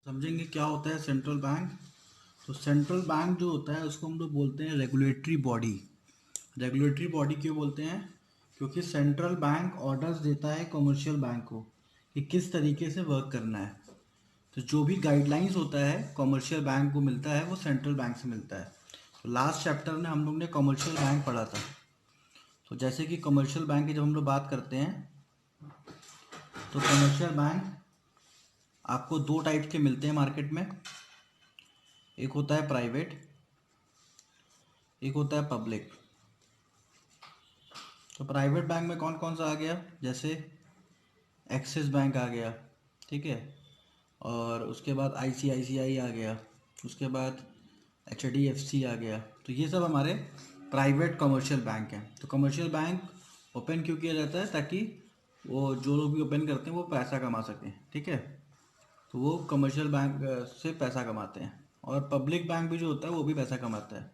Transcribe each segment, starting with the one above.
समझेंगे क्या होता है सेंट्रल बैंक। तो सेंट्रल बैंक जो होता है उसको हम लोग बोलते हैं रेगुलेटरी बॉडी। रेगुलेटरी बॉडी क्यों बोलते हैं? क्योंकि सेंट्रल बैंक ऑर्डर्स देता है कमर्शियल बैंक को कि किस तरीके से वर्क करना है। तो जो भी गाइडलाइंस होता है कमर्शियल बैंक को मिलता है वो सेंट्रल बैंक से मिलता है। तो लास्ट चैप्टर में हम लोग ने कमर्शियल बैंक पढ़ा था। तो जैसे कि कमर्शियल बैंक की जब हम लोग बात करते हैं तो कमर्शियल बैंक आपको दो टाइप के मिलते हैं मार्केट में। एक होता है प्राइवेट, एक होता है पब्लिक। तो प्राइवेट बैंक में कौन कौन सा आ गया? जैसे एक्सिस बैंक आ गया, ठीक है, और उसके बाद आईसीआईसीआई आ गया, उसके बाद एचडीएफसी आ गया। तो ये सब हमारे प्राइवेट कमर्शियल बैंक हैं। तो कमर्शियल बैंक ओपन क्यों किया जाता है? ताकि वो जो लोग भी ओपन करते हैं वो पैसा कमा सकें, ठीक है। तो वो कमर्शियल बैंक से पैसा कमाते हैं। और पब्लिक बैंक भी जो होता है वो भी पैसा कमाता है।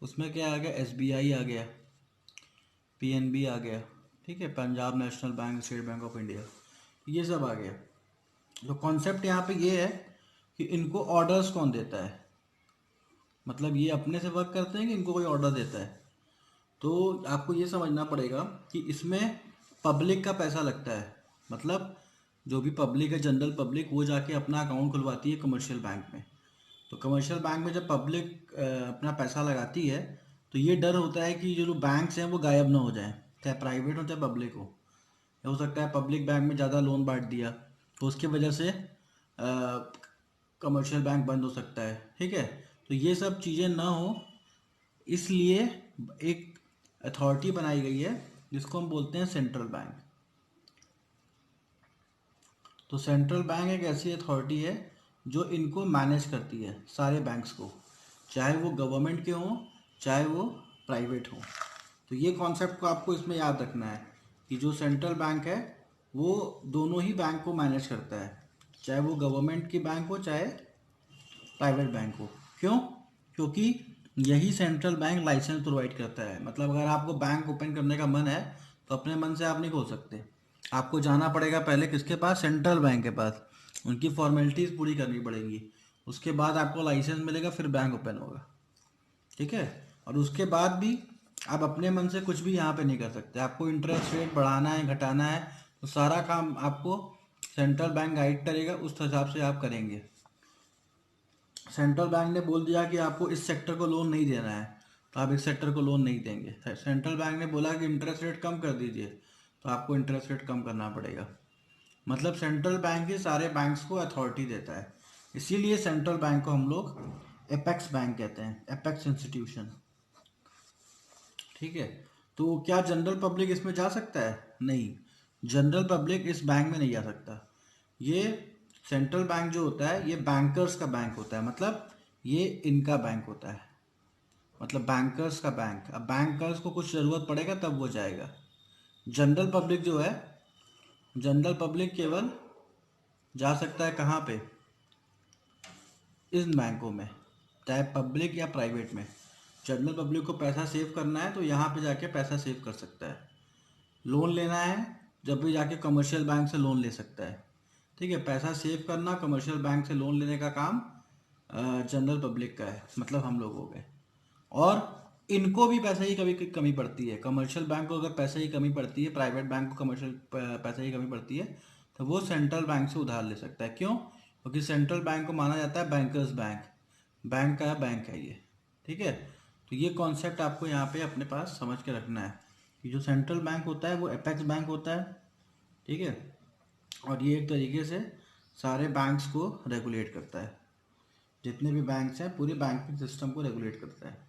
उसमें क्या आ गया? एसबीआई आ गया, पीएनबी आ गया, ठीक है, Punjab national bank, state bank of India, ये सब आ गया। तो कॉन्सेप्ट यहाँ पे ये है कि इनको ऑर्डर्स कौन देता है, मतलब ये अपने से वर्क करते हैं कि इनको कोई ऑर्डर देता है। तो आपको ये समझना पड़ेगा कि इसमें पब्लिक का पैसा लगता है। मतलब जो भी पब्लिक है, जनरल पब्लिक, वो जाके अपना अकाउंट खुलवाती है कमर्शियल बैंक में। तो कमर्शियल बैंक में जब पब्लिक अपना पैसा लगाती है तो ये डर होता है कि जो बैंक्स हैं वो गायब ना हो जाएं, चाहे प्राइवेट हो चाहे पब्लिक हो सकता है पब्लिक बैंक में ज़्यादा लोन बांट दिया तो उसकी वजह से कमर्शियल बैंक बंद हो सकता है, ठीक है। तो ये सब चीज़ें ना हो इसलिए एक अथॉरिटी बनाई गई है जिसको हम बोलते हैं सेंट्रल बैंक। तो सेंट्रल बैंक एक ऐसी अथॉरिटी है जो इनको मैनेज करती है, सारे बैंक्स को, चाहे वो गवर्नमेंट के हों चाहे वो प्राइवेट हों। तो ये कॉन्सेप्ट को आपको इसमें याद रखना है कि जो सेंट्रल बैंक है वो दोनों ही बैंक को मैनेज करता है, चाहे वो गवर्नमेंट की बैंक हो चाहे प्राइवेट बैंक हो। क्यों? क्योंकि यही सेंट्रल बैंक लाइसेंस प्रोवाइड करता है। मतलब अगर आपको बैंक ओपन करने का मन है तो अपने मन से आप नहीं खोल सकते, आपको जाना पड़ेगा पहले किसके पास? सेंट्रल बैंक के पास। उनकी फॉर्मेलिटीज़ पूरी करनी पड़ेंगी, उसके बाद आपको लाइसेंस मिलेगा, फिर बैंक ओपन होगा, ठीक है। और उसके बाद भी आप अपने मन से कुछ भी यहाँ पे नहीं कर सकते। आपको इंटरेस्ट रेट बढ़ाना है, घटाना है, तो सारा काम आपको सेंट्रल बैंक गाइड करेगा, उस हिसाब से आप करेंगे। सेंट्रल बैंक ने बोल दिया कि आपको इस सेक्टर को लोन नहीं देना है तो आप इस सेक्टर को लोन नहीं देंगे। सेंट्रल बैंक ने बोला कि इंटरेस्ट रेट कम कर दीजिए तो आपको इंटरेस्ट रेट कम करना पड़ेगा। मतलब सेंट्रल बैंक ही सारे बैंक्स को अथॉरिटी देता है। इसीलिए सेंट्रल बैंक को हम लोग एपेक्स बैंक कहते हैं, एपेक्स इंस्टीट्यूशन, ठीक है। तो क्या जनरल पब्लिक इसमें जा सकता है? नहीं, जनरल पब्लिक इस बैंक में नहीं जा सकता। ये सेंट्रल बैंक जो होता है ये बैंकर्स का बैंक होता है, मतलब ये इनका बैंक होता है, मतलब बैंकर्स का बैंक। अब बैंकर्स को कुछ ज़रूरत पड़ेगा तब वो जाएगा। जनरल पब्लिक जो है, जनरल पब्लिक केवल जा सकता है कहाँ पे? इन बैंकों में, चाहे पब्लिक या प्राइवेट में। जनरल पब्लिक को पैसा सेव करना है तो यहाँ पे जाके पैसा सेव कर सकता है। लोन लेना है जब भी जाके कमर्शियल बैंक से लोन ले सकता है, ठीक है। पैसा सेव करना, कमर्शियल बैंक से लोन लेने का काम जनरल पब्लिक का है, मतलब हम लोग हो गए। और इनको भी पैसे की कभी कमी पड़ती है। कमर्शियल बैंक को अगर पैसे की कमी पड़ती है, प्राइवेट बैंक को कमर्शियल पैसे की कमी पड़ती है, तो वो सेंट्रल बैंक से उधार ले सकता है। क्यों? क्योंकि सेंट्रल बैंक को माना जाता है बैंकर्स बैंक, बैंक का बैंक है ये, ठीक है। तो ये कॉन्सेप्ट आपको यहाँ पे अपने पास समझ के रखना है कि जो सेंट्रल बैंक होता है वो एपेक्स बैंक होता है, ठीक है। और ये एक तरीके से सारे बैंक्स को रेगुलेट करता है, जितने भी बैंक्स हैं पूरे बैंकिंग सिस्टम को रेगुलेट करता है।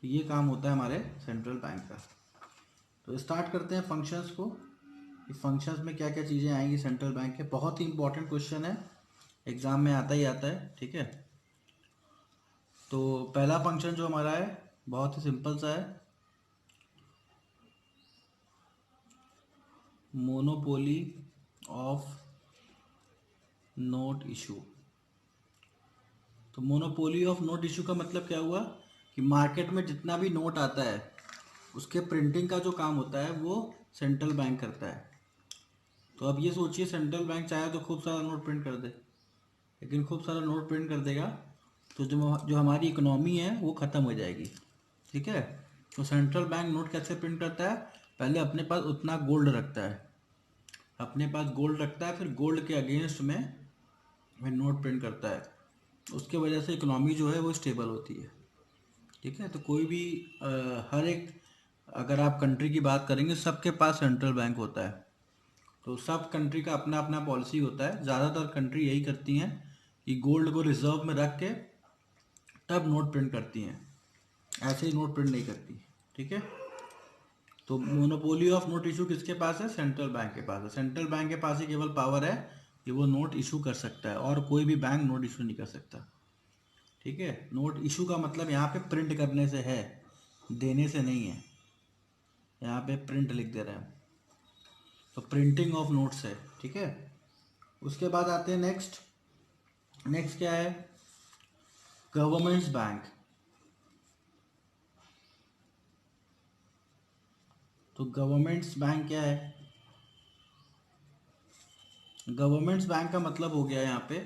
तो ये काम होता है हमारे सेंट्रल बैंक का। तो स्टार्ट करते हैं फंक्शंस को कि फंक्शंस में क्या क्या चीज़ें आएंगी सेंट्रल बैंक के। बहुत ही इंपॉर्टेंट क्वेश्चन है, एग्ज़ाम में आता ही आता है, ठीक है। तो पहला फंक्शन जो हमारा है बहुत ही सिंपल सा है, मोनोपोली ऑफ नोट इशू। तो मोनोपोली ऑफ नोट इशू का मतलब क्या हुआ कि मार्केट में जितना भी नोट आता है उसके प्रिंटिंग का जो काम होता है वो सेंट्रल बैंक करता है। तो अब ये सोचिए सेंट्रल बैंक चाहे तो खूब सारा नोट प्रिंट कर दे, लेकिन खूब सारा नोट प्रिंट कर देगा तो जो हमारी इकोनॉमी है वो ख़त्म हो जाएगी। ठीक है, तो सेंट्रल बैंक नोट कैसे प्रिंट करता है, पहले अपने पास उतना गोल्ड रखता है, अपने पास गोल्ड रखता है, फिर गोल्ड के अगेंस्ट में फिर नोट प्रिंट करता है। उसके वजह से इकोनॉमी जो है वो स्टेबल होती है। ठीक है, तो कोई भी हर एक, अगर आप कंट्री की बात करेंगे सबके पास सेंट्रल बैंक होता है। तो सब कंट्री का अपना अपना पॉलिसी होता है। ज़्यादातर कंट्री यही करती हैं कि गोल्ड को रिजर्व में रख के तब नोट प्रिंट करती हैं, ऐसे ही नोट प्रिंट नहीं करती। ठीक है, तो मोनोपोली ऑफ नोट इशू किसके पास है, सेंट्रल बैंक के पास है। सेंट्रल बैंक के पास ही केवल पावर है कि वो नोट इशू कर सकता है और कोई भी बैंक नोट इशू नहीं कर सकता। ठीक है, नोट इशू का मतलब यहाँ पे प्रिंट करने से है, देने से नहीं है। यहाँ पे प्रिंट लिख दे रहे हैं, तो प्रिंटिंग ऑफ नोट्स है। ठीक है, उसके बाद आते हैं नेक्स्ट। नेक्स्ट क्या है, गवर्नमेंट्स बैंक। तो गवर्नमेंट्स बैंक क्या है, गवर्नमेंट्स बैंक का मतलब हो गया यहाँ पे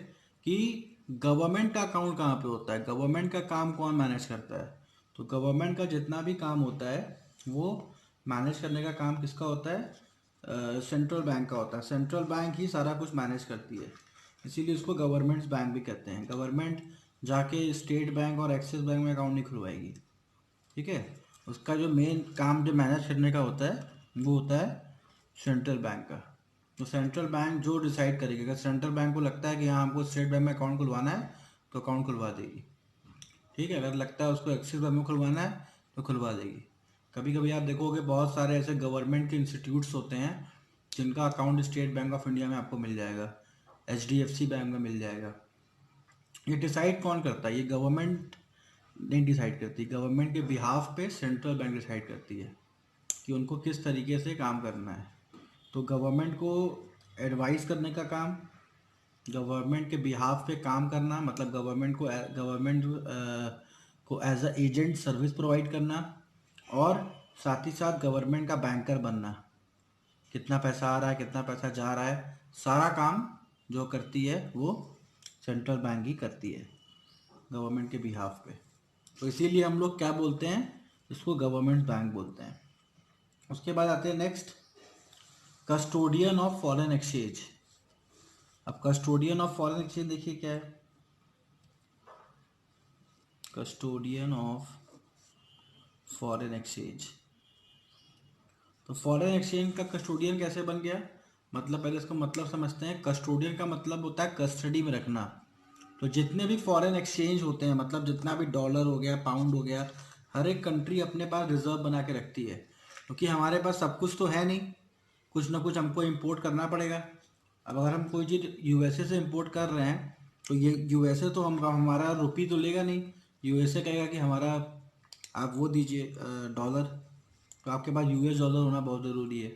कि गवर्नमेंट का अकाउंट कहाँ पे होता है, गवर्नमेंट का काम कौन मैनेज करता है। तो गवर्नमेंट का जितना भी काम होता है वो मैनेज करने का काम किसका होता है, सेंट्रल बैंक का होता है। सेंट्रल बैंक ही सारा कुछ मैनेज करती है, इसीलिए उसको गवर्नमेंट्स बैंक भी कहते हैं। गवर्नमेंट जाके स्टेट बैंक और एक्सिस बैंक में अकाउंट नहीं खुलवाएगी। ठीक है, उसका जो मेन काम जो मैनेज करने का होता है वो होता है सेंट्रल बैंक का। तो सेंट्रल बैंक जो डिसाइड करेगी, अगर सेंट्रल बैंक को लगता है कि हाँ हमको स्टेट बैंक में अकाउंट खुलवाना है तो अकाउंट खुलवा देगी। ठीक है, अगर लगता है उसको एक्सिस बैंक में खुलवाना है तो खुलवा देगी। कभी कभी आप देखोगे बहुत सारे ऐसे गवर्नमेंट के इंस्टीट्यूट्स होते हैं जिनका account state bank of India में आपको मिल जाएगा, HDFC बैंक में मिल जाएगा। ये डिसाइड कौन करता है, ये गवर्नमेंट नहीं डिसाइड करती, गवर्नमेंट के बिहाफ पे सेंट्रल बैंक डिसाइड करती है कि उनको किस तरीके से काम करना है। तो गवर्नमेंट को एडवाइस करने का काम, गवर्नमेंट के बिहाफ पे काम करना, मतलब गवर्नमेंट को as a agent service provide करना, और साथ ही साथ गवर्नमेंट का बैंकर बनना। कितना पैसा आ रहा है, कितना पैसा जा रहा है, सारा काम जो करती है वो सेंट्रल बैंक ही करती है गवर्नमेंट के बिहाफ पे। तो इसीलिए हम लोग क्या बोलते हैं, इसको गवर्नमेंट बैंक बोलते हैं। उसके बाद आते हैं next, custodian of foreign exchange. अब कस्टोडियन ऑफ फॉरेन एक्सचेंज देखिए क्या है, कस्टोडियन ऑफ फॉरेन एक्सचेंज। तो फॉरेन एक्सचेंज का कस्टोडियन कैसे बन गया, मतलब पहले इसका मतलब समझते हैं। कस्टोडियन का मतलब होता है कस्टडी में रखना। तो जितने भी फॉरेन एक्सचेंज होते हैं, मतलब जितना भी डॉलर हो गया, पाउंड हो गया, हर एक कंट्री अपने पास रिजर्व बना के रखती है, क्योंकि हमारे पास सब कुछ तो है नहीं, कुछ ना कुछ हमको इंपोर्ट करना पड़ेगा। अब अगर हम कोई चीज़ USA से इंपोर्ट कर रहे हैं तो ये USA तो हमारा रुपी तो लेगा नहीं, USA कहेगा कि हमारा आप वो दीजिए डॉलर, तो आपके पास US डॉलर होना बहुत ज़रूरी है।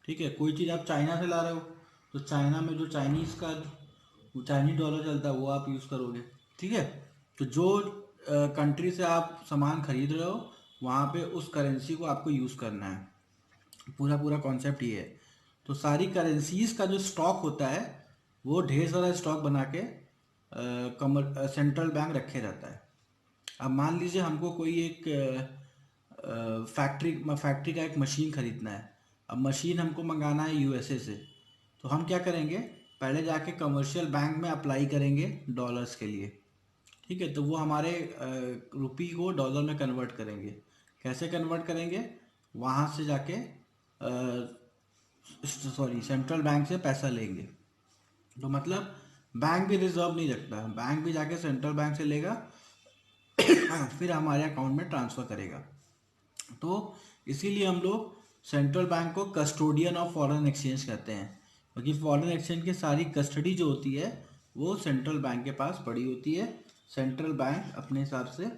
ठीक है, कोई चीज़ आप चाइना से ला रहे हो तो चाइना में जो चाइनीज डॉलर चलता है वो आप यूज़ करोगे। ठीक है, तो जो कंट्री से आप सामान खरीद रहे हो वहाँ पे उस करेंसी को आपको यूज़ करना है। पूरा पूरा कॉन्सेप्ट ये है। तो सारी करेंसीज का जो स्टॉक होता है वो ढेर सारा स्टॉक बना के सेंट्रल बैंक रखे रहता है। अब मान लीजिए हमको कोई एक फैक्ट्री का एक मशीन खरीदना है। अब मशीन हमको मंगाना है USA से, तो हम क्या करेंगे, पहले जाके कमर्शियल बैंक में अप्लाई करेंगे डॉलर्स के लिए। ठीक है, तो वो हमारे रुपी को डॉलर में कन्वर्ट करेंगे। कैसे कन्वर्ट करेंगे, वहाँ से जाके सेंट्रल बैंक से पैसा लेंगे। तो मतलब बैंक भी रिजर्व नहीं रखता, बैंक भी जाके सेंट्रल बैंक से लेगा फिर हमारे अकाउंट में ट्रांसफ़र करेगा। तो इसीलिए हम लोग सेंट्रल बैंक को कस्टोडियन ऑफ फॉरेन एक्सचेंज कहते हैं, क्योंकि फॉरेन एक्सचेंज की सारी कस्टडी जो होती है वो सेंट्रल बैंक के पास पड़ी होती है। सेंट्रल बैंक अपने हिसाब से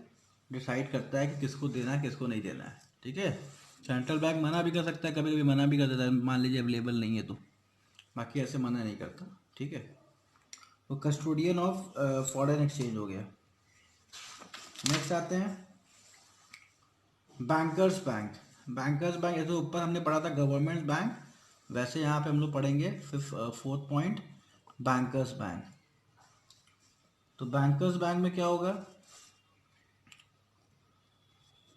डिसाइड करता है कि किसको देना है किसको नहीं देना है। ठीक है, सेंट्रल बैंक मना भी कर सकता है, कभी कभी मना भी कर देता है, मान लीजिए अवेलेबल नहीं है तो, बाकी ऐसे मना नहीं करता। ठीक है, तो कस्टोडियन ऑफ फॉरेन एक्सचेंज हो गया। नेक्स्ट आते हैं बैंकर्स बैंक। बैंकर्स बैंक ऐसे ऊपर हमने पढ़ा था गवर्नमेंट बैंक, वैसे यहाँ पे हम लोग पढ़ेंगे 4th पॉइंट बैंकर्स बैंक। तो बैंकर्स बैंक में क्या होगा,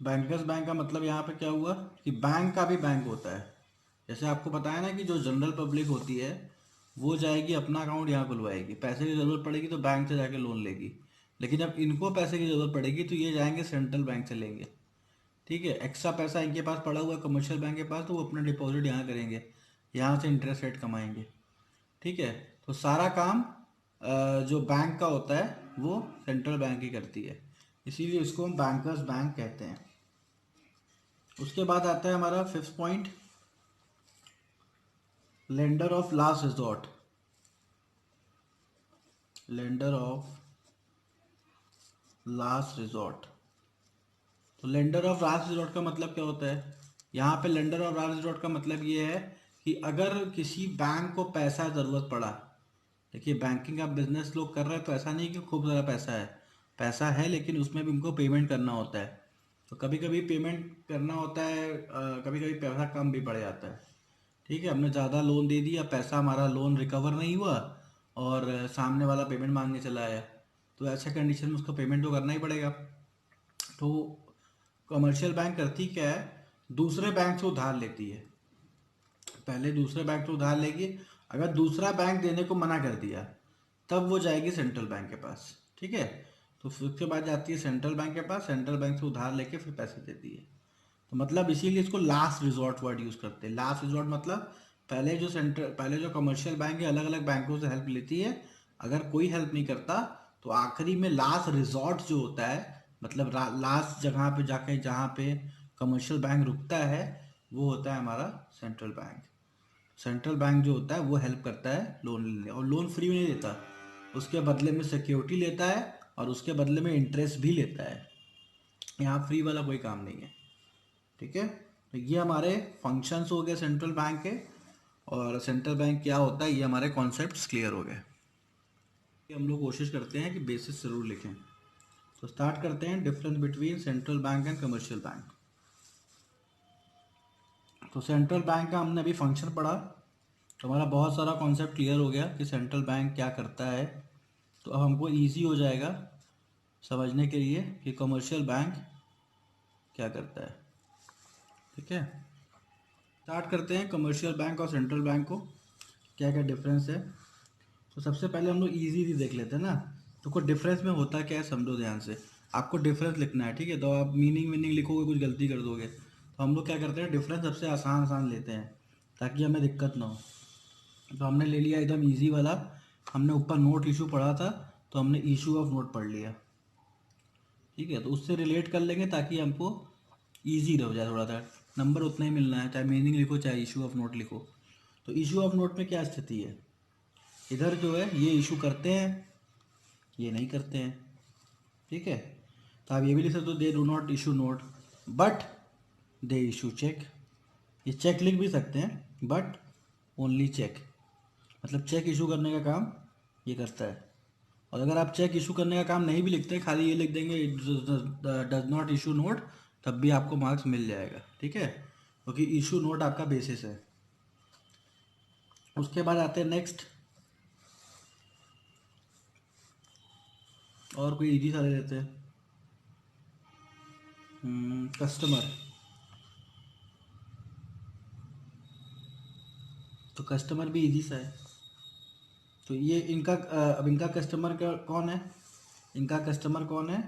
बैंकर्स बैंक का मतलब यहाँ पे क्या हुआ कि बैंक का भी बैंक होता है। जैसे आपको पता है ना कि जो जनरल पब्लिक होती है वो जाएगी अपना अकाउंट यहाँ खुलवाएगी, पैसे की ज़रूरत पड़ेगी तो बैंक से जाके लोन लेगी। लेकिन जब इनको पैसे की ज़रूरत पड़ेगी तो ये जाएंगे सेंट्रल बैंक से लेंगे। ठीक है, एक्स्ट्रा पैसा इनके पास पड़ा हुआ है कमर्शियल बैंक के पास, तो वो अपना डिपॉजिट यहाँ करेंगे, यहाँ से इंटरेस्ट रेट कमाएंगे। ठीक है, तो सारा काम जो बैंक का होता है वो सेंट्रल बैंक ही करती है, इसीलिए इसको हम बैंकर्स बैंक कहते हैं। उसके बाद आता है हमारा fifth point, lender of last resort. Lender of last resort, तो लेंडर ऑफ लास्ट रिजॉर्ट का मतलब क्या होता है, यहाँ पे लेंडर ऑफ लास्ट रिजॉर्ट का मतलब ये है कि अगर किसी बैंक को पैसा ज़रूरत पड़ा, देखिए बैंकिंग का बिजनेस लोग कर रहे हैं तो ऐसा नहीं कि खूब ज़्यादा पैसा है, पैसा है लेकिन उसमें भी उनको पेमेंट करना होता है। तो कभी कभी पेमेंट करना होता है, कभी कभी पैसा कम भी पड़ जाता है। ठीक है, हमने ज़्यादा लोन दे दिया, पैसा हमारा लोन रिकवर नहीं हुआ और सामने वाला पेमेंट मांगने चला आया, तो ऐसे कंडीशन में उसको पेमेंट तो करना ही पड़ेगा। तो कमर्शियल बैंक करती क्या है, दूसरे बैंक से उधार लेती है, पहले दूसरे बैंक से उधार लेगी, अगर दूसरा बैंक देने को मना कर दिया तब वो जाएगी सेंट्रल बैंक के पास। ठीक है, तो फिर उसके बाद जाती है सेंट्रल बैंक के पास, सेंट्रल बैंक से उधार लेके फिर पैसे देती है। तो मतलब इसीलिए इसको लास्ट रिजॉर्ट वर्ड यूज़ करते हैं। लास्ट रिजॉर्ट मतलब पहले जो कमर्शियल बैंक है अलग अलग बैंकों से हेल्प लेती है, अगर कोई हेल्प नहीं करता तो आखिरी में लास्ट रिजॉर्ट जो होता है, मतलब लास्ट जगह पे जाके जहाँ पे कमर्शियल बैंक रुकता है वो होता है हमारा सेंट्रल बैंक। सेंट्रल बैंक जो होता है वो हेल्प करता है लोन लेने, और लोन फ्री में नहीं देता, उसके बदले में सिक्योरिटी लेता है और उसके बदले में इंटरेस्ट भी लेता है। यहाँ फ्री वाला कोई काम नहीं है। ठीक है, तो ये हमारे फंक्शंस हो गए सेंट्रल बैंक के, और सेंट्रल बैंक क्या होता है ये हमारे कॉन्सेप्ट्स क्लियर हो गए। हम लोग कोशिश करते हैं कि बेसिस जरूर लिखें। तो स्टार्ट करते हैं, difference between central bank and commercial bank. तो सेंट्रल बैंक का हमने अभी फंक्शन पढ़ा, तो हमारा बहुत सारा कॉन्सेप्ट क्लियर हो गया कि सेंट्रल बैंक क्या करता है। तो अब हमको इजी हो जाएगा समझने के लिए कि कमर्शियल बैंक क्या करता है। ठीक है, स्टार्ट करते हैं कमर्शियल बैंक और सेंट्रल बैंक को क्या क्या डिफरेंस है। तो सबसे पहले हम लोग ईजी देख लेते हैं ना, तो कोई डिफरेंस में होता क्या है समझो ध्यान से। आपको डिफरेंस लिखना है, ठीक है, तो आप मीनिंग लिखोगे कुछ गलती कर दोगे, तो हम लोग क्या करते हैं डिफरेंस सबसे आसान आसान लेते हैं ताकि हमें दिक्कत ना हो। तो हमने ले लिया एकदम इजी वाला, हमने ऊपर नोट इशू पढ़ा था तो हमने इशू ऑफ नोट पढ़ लिया। ठीक है, तो उससे रिलेट कर लेंगे ताकि हमको ईजी रह जाए, थोड़ा सा नंबर उतना ही मिलना है, चाहे मीनिंग लिखो चाहे इशू ऑफ नोट लिखो। तो इशू ऑफ नोट में क्या स्थिति है, इधर जो है ये इशू करते हैं ये नहीं करते हैं। ठीक है, तो आप ये भी लिख सकते हो they do not issue note but they issue cheque, ये चेक लिख भी सकते हैं बट ओनली चेक, मतलब चेक इशू करने का काम ये करता है। और अगर आप चेक इशू करने का काम नहीं भी लिखते, खाली ये लिख देंगे डज नॉट इशू नोट, तब भी आपको मार्क्स मिल जाएगा। ठीक है, क्योंकि इशू नोट आपका बेसिस है। उसके बाद आते हैं नेक्स्ट, और कोई इजी सा ले लेते हैं, कस्टमर। तो कस्टमर भी इजी सा है। तो ये इनका अब इनका कस्टमर कौन है, इनका कस्टमर कौन है,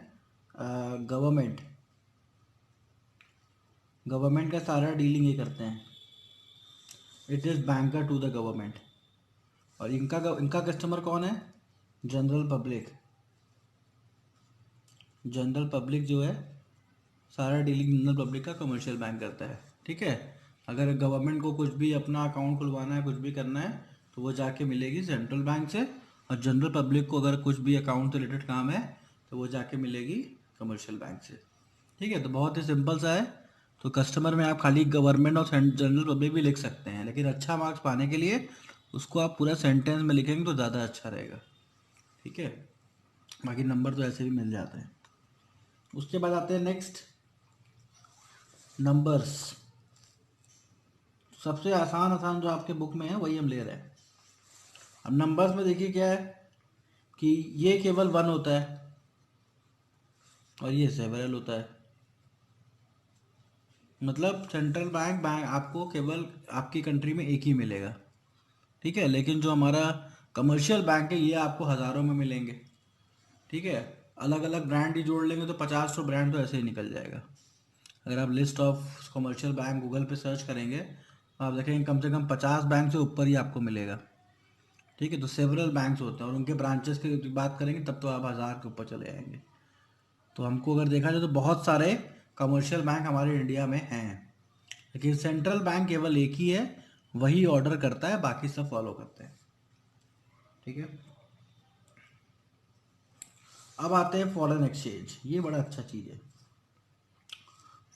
गवर्नमेंट। गवर्नमेंट का सारा डीलिंग ये करते हैं, it is banker to the government. और इनका कस्टमर कौन है, जनरल पब्लिक। जनरल पब्लिक जो है सारा डीलिंग जनरल पब्लिक का कमर्शियल बैंक करता है। ठीक है, अगर गवर्नमेंट को कुछ भी अपना अकाउंट खुलवाना है, कुछ भी करना है, तो वो जाके मिलेगी सेंट्रल बैंक से, और जनरल पब्लिक को अगर कुछ भी अकाउंट से रिलेटेड काम है तो वो जाके मिलेगी कमर्शियल बैंक से। ठीक है, तो बहुत ही सिंपल सा है। तो कस्टमर में आप खाली गवर्नमेंट और जनरल पब्लिक भी लिख सकते हैं, लेकिन अच्छा मार्क्स पाने के लिए उसको आप पूरा सेंटेंस में लिखेंगे तो ज़्यादा अच्छा रहेगा। ठीक है, बाकी नंबर तो ऐसे भी मिल जाते हैं। उसके बाद आते हैं नेक्स्ट, नंबर्स। सबसे आसान आसान जो आपके बुक में है वही हम ले रहे हैं। अब नंबर्स में देखिए क्या है, कि ये केवल वन होता है और ये सेवरल होता है। मतलब सेंट्रल बैंक बैंक आपको केवल आपकी कंट्री में एक ही मिलेगा, ठीक है। लेकिन जो हमारा कमर्शियल बैंक है ये आपको हज़ारों में मिलेंगे, ठीक है। अलग अलग ब्रांड ही जोड़ लेंगे तो 50 ब्रांड तो ऐसे ही निकल जाएगा। अगर आप list of commercial bank Google पे सर्च करेंगे तो आप देखेंगे कम से कम 50 बैंक से ऊपर ही आपको मिलेगा, ठीक है। तो सेवरल बैंक्स होते हैं और उनके ब्रांचेस की बात करेंगे तब तो आप हज़ार के ऊपर चले जाएंगे। तो हमको अगर देखा जाए तो बहुत सारे कमर्शियल बैंक हमारे इंडिया में हैं, लेकिन सेंट्रल बैंक केवल एक ही है, वही ऑर्डर करता है, बाकी सब फॉलो करते हैं, ठीक है। अब आते हैं फॉरेन एक्सचेंज। ये बड़ा अच्छा चीज़ है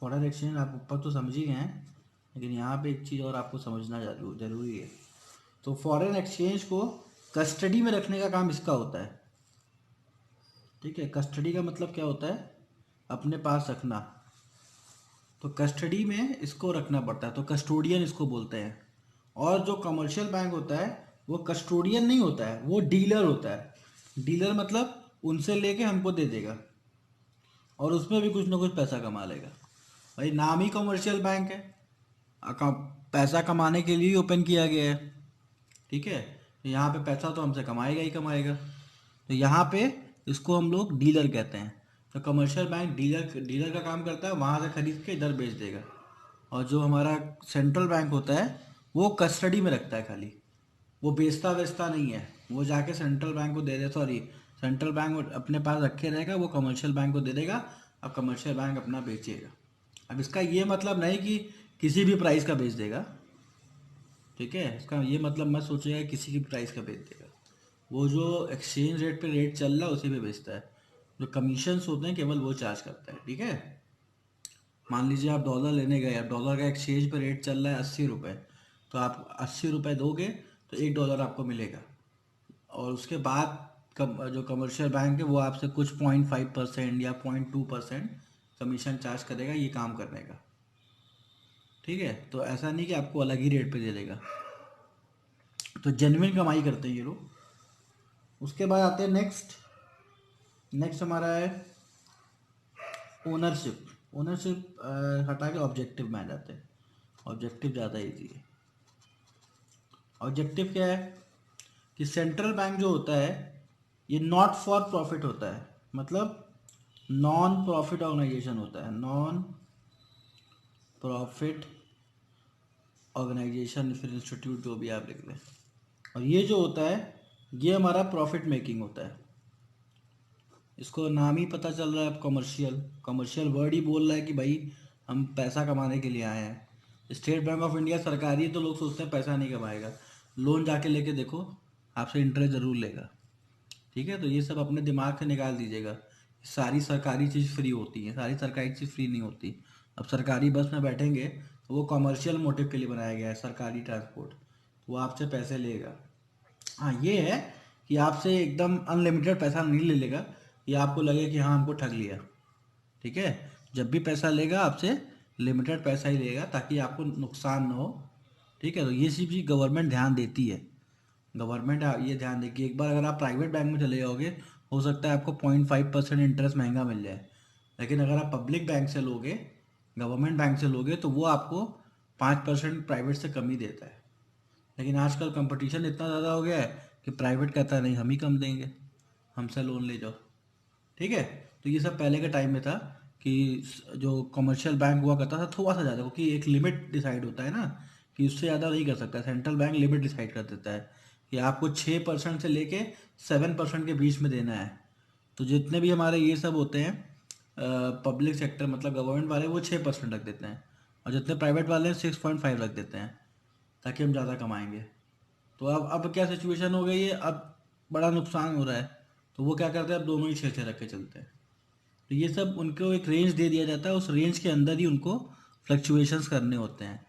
फॉरेन एक्सचेंज। आप ऊपर तो समझ ही गए हैं, लेकिन यहाँ पे एक चीज़ और आपको समझना जरूरी है। तो फॉरेन एक्सचेंज को कस्टडी में रखने का काम इसका होता है, ठीक है। कस्टडी का मतलब क्या होता है? अपने पास रखना। तो कस्टडी में इसको रखना पड़ता है, तो कस्टोडियन इसको बोलते हैं। और जो कमर्शियल बैंक होता है वो कस्टोडियन नहीं होता है, वो डीलर होता है। डीलर मतलब उनसे लेके हमको दे देगा और उसमें भी कुछ ना कुछ पैसा कमा लेगा। भाई नाम ही कमर्शियल बैंक है, पैसा कमाने के लिए ओपन किया गया है, ठीक है। तो यहाँ पे पैसा तो हमसे कमाएगा ही कमाएगा। तो यहाँ पे इसको हम लोग डीलर कहते हैं। तो कमर्शियल बैंक डीलर डीलर का काम करता है, वहाँ से खरीद के इधर बेच देगा। और जो हमारा सेंट्रल बैंक होता है वो कस्टडी में रखता है खाली, वो बेचता वेचता नहीं है। वो जाके सेंट्रल बैंक को दे दे, सॉरी सेंट्रल बैंक अपने पास रखे रहेगा, वो कमर्शियल बैंक को दे देगा। अब कमर्शियल बैंक अपना बेचेगा। अब इसका ये मतलब नहीं कि किसी भी प्राइस का बेच देगा, ठीक है। इसका ये मतलब मत सोचिएगा किसी की प्राइस का बेच देगा। वो जो एक्सचेंज रेट पे रेट चल रहा है उसी पे बेचता है। जो कमीशंस होते हैं केवल वो चार्ज करता है, ठीक है। मान लीजिए आप डॉलर लेने गए, अब डॉलर का एक्सचेंज पे रेट चल रहा है 80 रुपये, तो आप 80 रुपये दोगे तो $1 आपको मिलेगा। और उसके बाद जो कमर्शियल बैंक है वो आपसे कुछ 0.5% या 0.2% कमीशन चार्ज करेगा ये काम करने का, ठीक है। तो ऐसा नहीं कि आपको अलग ही रेट पे दे देगा। तो जेन्युइन कमाई करते हैं ये लोग। उसके बाद आते हैं नेक्स्ट। नेक्स्ट हमारा है ओनरशिप। ओनरशिप हटा के ऑब्जेक्टिव में आ जाते हैं। ऑब्जेक्टिव ज़्यादा ईजी है। ऑब्जेक्टिव क्या है कि सेंट्रल बैंक जो होता है ये नॉट फॉर प्रॉफिट होता है, मतलब नॉन प्रॉफिट ऑर्गेनाइजेशन होता है। नॉन प्रॉफिट ऑर्गेनाइजेशन फिर इंस्टीट्यूट जो भी आप लिख लें। और ये जो होता है ये हमारा प्रॉफिट मेकिंग होता है। इसको नाम ही पता चल रहा है, अब कमर्शियल कमर्शियल वर्ड ही बोल रहा है कि भाई हम पैसा कमाने के लिए आए हैं। स्टेट बैंक ऑफ इंडिया सरकारी है तो लोग सोचते हैं पैसा नहीं कमाएगा। लोन जाके लेके देखो, आपसे इंटरेस्ट ज़रूर लेगा, ठीक है। तो ये सब अपने दिमाग से निकाल दीजिएगा। सारी सरकारी चीज़ फ्री होती है, सारी सरकारी चीज़ फ्री नहीं होती। अब सरकारी बस में बैठेंगे तो वो कमर्शियल मोटिव के लिए बनाया गया है, सरकारी ट्रांसपोर्ट, वो आपसे पैसे लेगा। हाँ ये है कि आपसे एकदम अनलिमिटेड पैसा नहीं ले लेगा, ये आपको लगे कि हाँ हमको ठग लिया, ठीक है। जब भी पैसा लेगा आपसे लिमिटेड पैसा ही लेगा ताकि आपको नुकसान ना हो, ठीक है। तो ये सब चीज़ गवर्नमेंट ध्यान देती है। गवर्नमेंट ये ध्यान दे कि एक बार अगर आप प्राइवेट बैंक में चले जाओगे हो सकता है आपको 0.5% इंटरेस्ट महंगा मिल जाए, लेकिन अगर आप पब्लिक बैंक से लोगे, गवर्नमेंट बैंक से लोगे तो वो आपको 5% प्राइवेट से कम ही देता है। लेकिन आजकल कंपटीशन इतना ज़्यादा हो गया है कि प्राइवेट कहता है नहीं हम ही कम देंगे, हमसे लोन ले जाओ, ठीक है। तो ये सब पहले के टाइम में था कि जो कमर्शियल बैंक हुआ करता था थोड़ा सा ज़्यादा, क्योंकि एक लिमिट डिसाइड होता है ना कि उससे ज़्यादा नहीं कर सकता। सेंट्रल बैंक लिमिट डिसाइड कर देता है कि आपको 6% से लेके 7% के बीच में देना है। तो जितने भी हमारे ये सब होते हैं पब्लिक सेक्टर मतलब गवर्नमेंट वाले, वो 6% रख देते हैं, और जितने प्राइवेट वाले हैं 6.5 रख देते हैं ताकि हम ज़्यादा कमाएंगे। तो अब क्या सिचुएशन हो गई है, अब बड़ा नुकसान हो रहा है, तो वो क्या करते हैं अब दोनों ही 6-6 रख के चलते हैं। तो ये सब उनको एक रेंज दे दिया जाता है, उस रेंज के अंदर ही उनको फ्लक्चुएशंस करने होते हैं,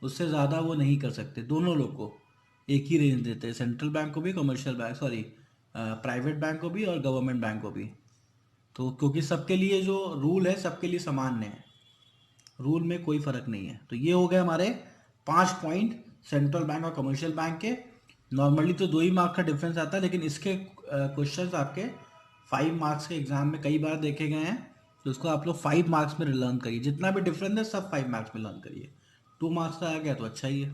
उससे ज़्यादा वो नहीं कर सकते। दोनों लोग को एक ही रेंज देते हैं, सेंट्रल बैंक को भी, commercial bank sorry private bank को भी और गवर्नमेंट बैंक को भी। तो क्योंकि सबके लिए जो रूल है सबके लिए सामान्य है, रूल में कोई फ़र्क नहीं है। तो ये हो गए हमारे 5 पॉइंट सेंट्रल बैंक और कमर्शियल बैंक के। नॉर्मली तो 2 ही मार्क का डिफरेंस आता है, लेकिन इसके क्वेश्चंस आपके 5 मार्क्स के एग्जाम में कई बार देखे गए हैं, तो उसको आप लोग 5 मार्क्स में लर्न करिए, जितना भी डिफरेंस है सब 5 मार्क्स में लर्न करिए। 2 मार्क्स का आ गया तो अच्छा ही है।